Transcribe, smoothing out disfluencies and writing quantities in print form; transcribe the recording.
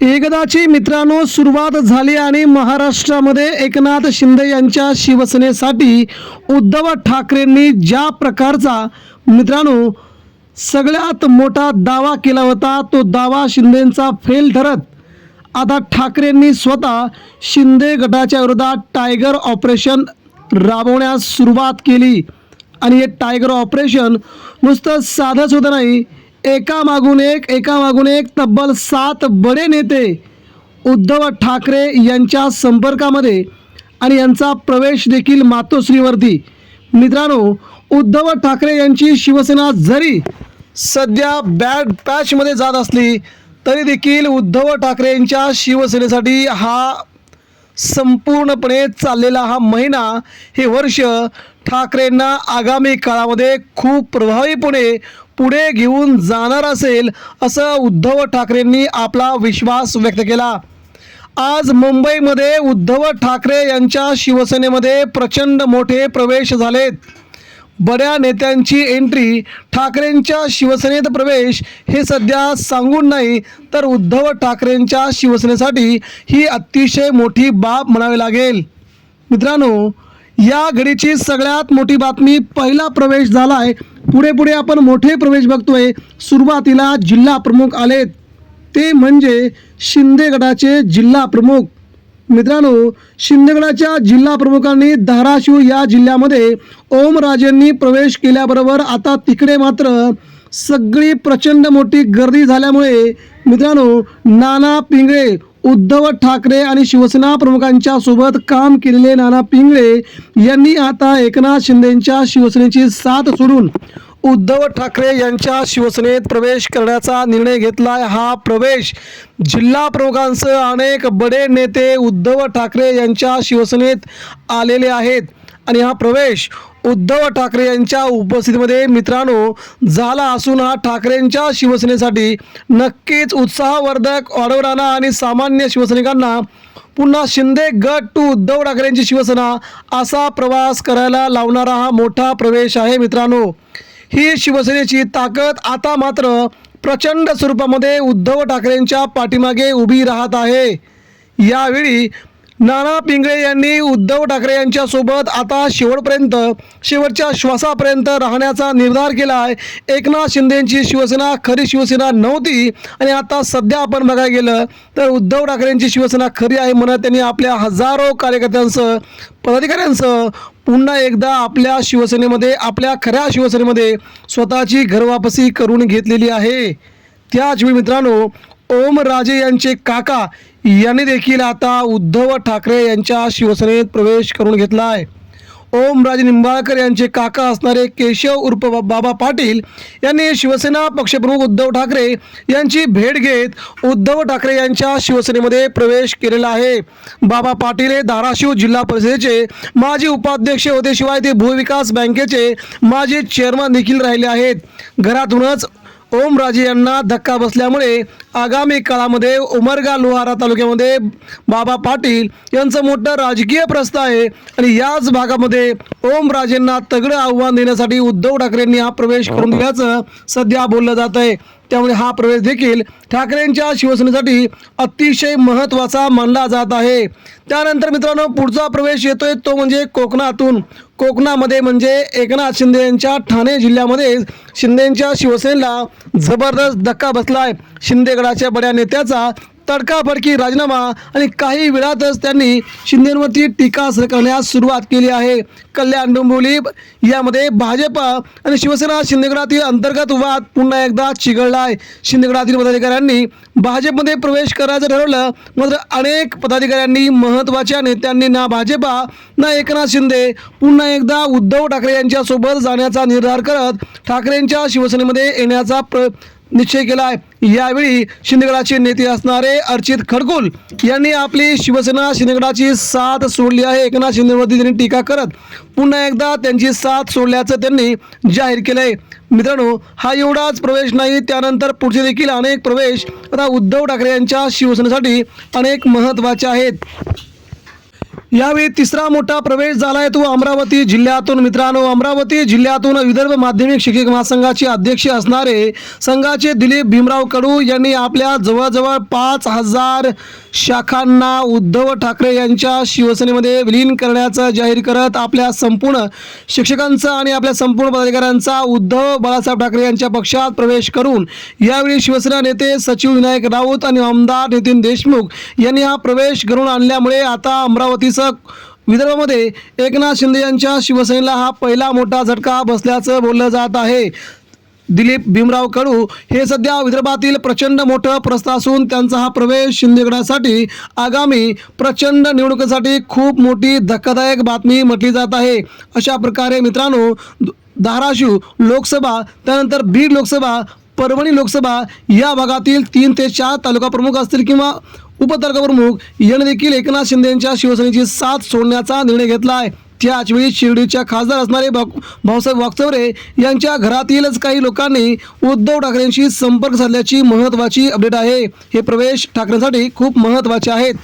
एकदाची मित्रांनो सुरुवात झाली आणि महाराष्ट्रामध्ये एकनाथ शिंदे यांच्या शिवसेनेसाठी उद्धव ठाकरेंनी ज्या प्रकारचा मित्रांनो सगळ्यात मोठा दावा केला होता तो दावा शिंदेंचा फेल ठरत आता ठाकरेंनी स्वतः शिंदे गटाच्या विरोधात टायगर ऑपरेशन राबवण्यास सुरुवात केली आणि हे टायगर ऑपरेशन नुसतं साधंच होतं नाही, एकामागून एक तब्बल 7 बडे नेते उद्धव ठाकरे यांच्या संपर्कामध्ये आणि यांचा प्रवेश देखील मातोश्रीवरती। मित्रांनो, उद्धव ठाकरे यांची शिवसेना जरी सध्या बॅड पॅचमध्ये जात असली तरी देखील उद्धव ठाकरे यांच्या शिवसेनेसाठी हा संपूर्णपणे चाललेला हा महिना, हे वर्ष ठाकरेंना आगामी काळामध्ये खूप प्रभावीपणे पुढे घेऊन जाणार असेल असं उद्धव ठाकरेंनी आपला विश्वास व्यक्त केला। आज मुंबईमध्ये उद्धव ठाकरे यांच्या शिवसेनेमध्ये प्रचंड मोठे प्रवेश झालेत। बड्या नेत्यांची एंट्री, ठाकरेंच्या शिवसेनेत प्रवेश हे सध्या सांगून नाही तर उद्धव ठाकरेंच्या शिवसेनेसाठी ही अतिशय मोठी बाब म्हणावी लागेल। मित्रांनो, या घडीची सगळ्यात मोठी बातमी, पहिला प्रवेश झालाय। पुढे आपण मोठे प्रवेश बघतोय। सुरुवातीला जिल्हा प्रमुख आलेत, ते म्हणजे शिंदे गटाचे जिल्हा प्रमुख। मित्रांनो, शिंदे गटाच्या जिल्हा प्रमुखांनी धाराशिव या जिल्ह्यामध्ये ओमराजेंनी प्रवेश केल्याबरोबर आता तिकडे मात्र सगळी प्रचंड मोठी गर्दी झाल्यामुळे मित्रांनो नाना पिंगळे, उद्धव ठाकरे आणि शिवसेना प्रमुखांच्या सोबत काम केलेले नाना पिंगळे यांनी आता एकनाथ शिंदेंच्या शिवसेनेची साथ सोडून उद्धव ठाकरे यांच्या शिवसेनेत प्रवेश करण्याचा निर्णय घेतला। हा प्रवेश जिल्हा प्रमुखांसह अनेक बडे नेते उद्धव ठाकरे यांच्या शिवसेनेत आलेले आहेत आणि हा प्रवेश उद्धव ठाकरे यांच्या उपस्थितीमध्ये मित्रांनो झाला असून हा ठाकरेंच्या शिवसेनेसाठी नक्कीच उत्साहवर्धक वाढवणारा आणि सामान्य शिवसैनिकांना पुन्हा शिंदे गट टू उद्धव ठाकरेंची शिवसेना असा प्रवास करायला लावणारा हा मोठा प्रवेश आहे। मित्रांनो, ही शिवसेनेची ताकद आता मात्र प्रचंड स्वरूपामध्ये उद्धव ठाकरेंच्या पाठीमागे उभी राहत आहे। यावेळी नाना पिंगळे यांनी उद्धव ठाकरे यांच्या सोबत आता शेवटपर्यंत, शेवटच्या श्वासापर्यंत राहण्याचा निर्धार केला आहे। एकनाथ शिंदेंची शिवसेना खरी शिवसेना नव्हती आणि आता सध्या आपण बघायला गेलं तर उद्धव ठाकरेंची शिवसेना खरी आहे म्हणत त्यांनी आपल्या हजारो कार्यकर्त्यांसह, पदाधिकाऱ्यांसह पुन्हा एकदा आपल्या शिवसेनेमध्ये, आपल्या खऱ्या शिवसेनेमध्ये स्वतःची घरवापसी करून घेतलेली आहे। त्याचवेळी मित्रांनो, ओमराजे यांचे काका यांनी देखील आता उद्धव ठाकरे यांच्या शिवसेनेत प्रवेश करून घेतला आहे। ओमराजे निंबाळकर यांचे काका असणारे केशव उर्फ बाबा पाटील यांनी शिवसेना पक्षप्रमुख उद्धव ठाकरे यांची भेट घेत उद्धव ठाकरे यांच्या शिवसेनेमध्ये प्रवेश केलेला आहे। बाबा पाटील हे धाराशिव जिल्हा परिषदेचे माजी उपाध्यक्ष होते, शिवाय ते भूविकास बँकेचे माजी चेअरमन देखील राहिले आहेत। घरातूनच ओमराजे यांना धक्का बसल्यामुळे आगामी काळामध्ये उमरगा लोहारा तालुक्यामध्ये बाबा पाटील यांचं मोठं राजकीय प्रस्थ आहे आणि याच भागामध्ये ओमराजेंना तगडं आव्हान देण्यासाठी उद्धव ठाकरेंनी हा प्रवेश करून दिल्याचं सध्या बोललं जात आहे। त्यामुळे हा प्रवेश देखील ठाकरेंच्या शिवसेनेसाठी अतिशय महत्त्वाचा मानला जात आहे। त्यानंतर मित्रांनो, पुढचा प्रवेश येतोय तो म्हणजे कोकणातून। कोकणामध्ये म्हणजे एकनाथ शिंदे यांच्या ठाणे जिल्ह्यामध्ये शिंदेंच्या शिवसेनेला जबरदस्त धक्का बसलाय। शिंदे गटाच्या बड्या नेत्याचा तडकाफडकी राजीनामा आणि काही वेळातच त्यांनी शिंदेंवरती टीका करण्यास सुरुवात केली आहे। कल्याण डोंबिवली यामध्ये भाजपा आणि शिवसेना शिंदेगडातील अंतर्गत वाद पुन्हा एकदा चिघळला आहे। शिंदेगडातील पदाधिकाऱ्यांनी भाजपमध्ये प्रवेश करायचं ठरवलं, मात्र अनेक पदाधिकाऱ्यांनी, महत्त्वाच्या नेत्यांनी ना भाजपा ना एकनाथ शिंदे पुन्हा एकदा उद्धव ठाकरे यांच्यासोबत जाण्याचा निर्धार करत ठाकरेंच्या शिवसेनेमध्ये येण्याचा निश्चय केला आहे। यावेळी शिंदेगडाचे नेते असणारे अर्चित खडकुल यांनी आपली शिवसेना शिंदेगडाची साथ सोडली आहे। एकनाथ शिंदेवरती त्यांनी टीका करत पुन्हा एकदा त्यांची साथ सोडल्याचं त्यांनी जाहीर केलंय। मित्रांनो, हा एवढाच प्रवेश नाही, त्यानंतर पुढचे देखील अनेक प्रवेश आता उद्धव ठाकरे यांच्या शिवसेनेसाठी अनेक महत्त्वाचे आहेत। यावेळी तिसरा मोठा प्रवेश झालाय तो अमरावती जिल्ह्यातून. मित्रांनो, अमरावती जिल्ह्यातून विदर्भ माध्यमिक शिक्षक महासंघाचे अध्यक्ष असणारे संघाचे दिलीप भीमराव कडू यांनी आपल्या जवळजवळ 5,000 शाखांना उद्धव ठाकरे यांच्या शिवसेनेमध्ये विलीन करण्याचं जाहीर करत आपल्या संपूर्ण शिक्षकांचा आणि आपल्या संपूर्ण पदाधिकाऱ्यांचा उद्धव बाळासाहेब ठाकरे यांच्या पक्षात प्रवेश करून यावेळी शिवसेना नेते सचिव विनायक राऊत आणि आमदार नितीन देशमुख यांनी हा प्रवेश घडवून आणल्यामुळे आता अमरावतीसह विदर्भामध्ये एकनाथ शिंदे यांच्या शिवसेनेला हा पहिला मोठा झटका बसल्याचं बोललं जात आहे. दिलीप भीमराव कडू हे सध्या विदर्भातील प्रचंड मोठं प्रस्थ असून त्यांचा हा प्रवेश शिंदेगडासाठी आगामी प्रचंड निवडणुकीसाठी खूप मोठी धक्कादायक बातमी म्हटली जात आहे. अशा प्रकारे मित्रांनो, धाराशिव लोकसभा, त्यानंतर बीड लोकसभा, परभणी लोकसभा या भागातील 3 ते 4 तालुका प्रमुख असतील किंवा उपतालुका प्रमुख यांनी देखील एकनाथ शिंदे यांच्या शिवसेनेची साथ सोडण्याचा निर्णय घेतला आहे. त्याचवेळी शिर्डीच्या खासदार असणारे भाऊसाहेब वागचौरे यांच्या घरातीलच काही लोकांनी उद्धव ठाकरेंशी संपर्क साधल्याची महत्त्वाची अपडेट आहे. हे प्रवेश ठाकरेंसाठी खूप महत्त्वाचे आहेत.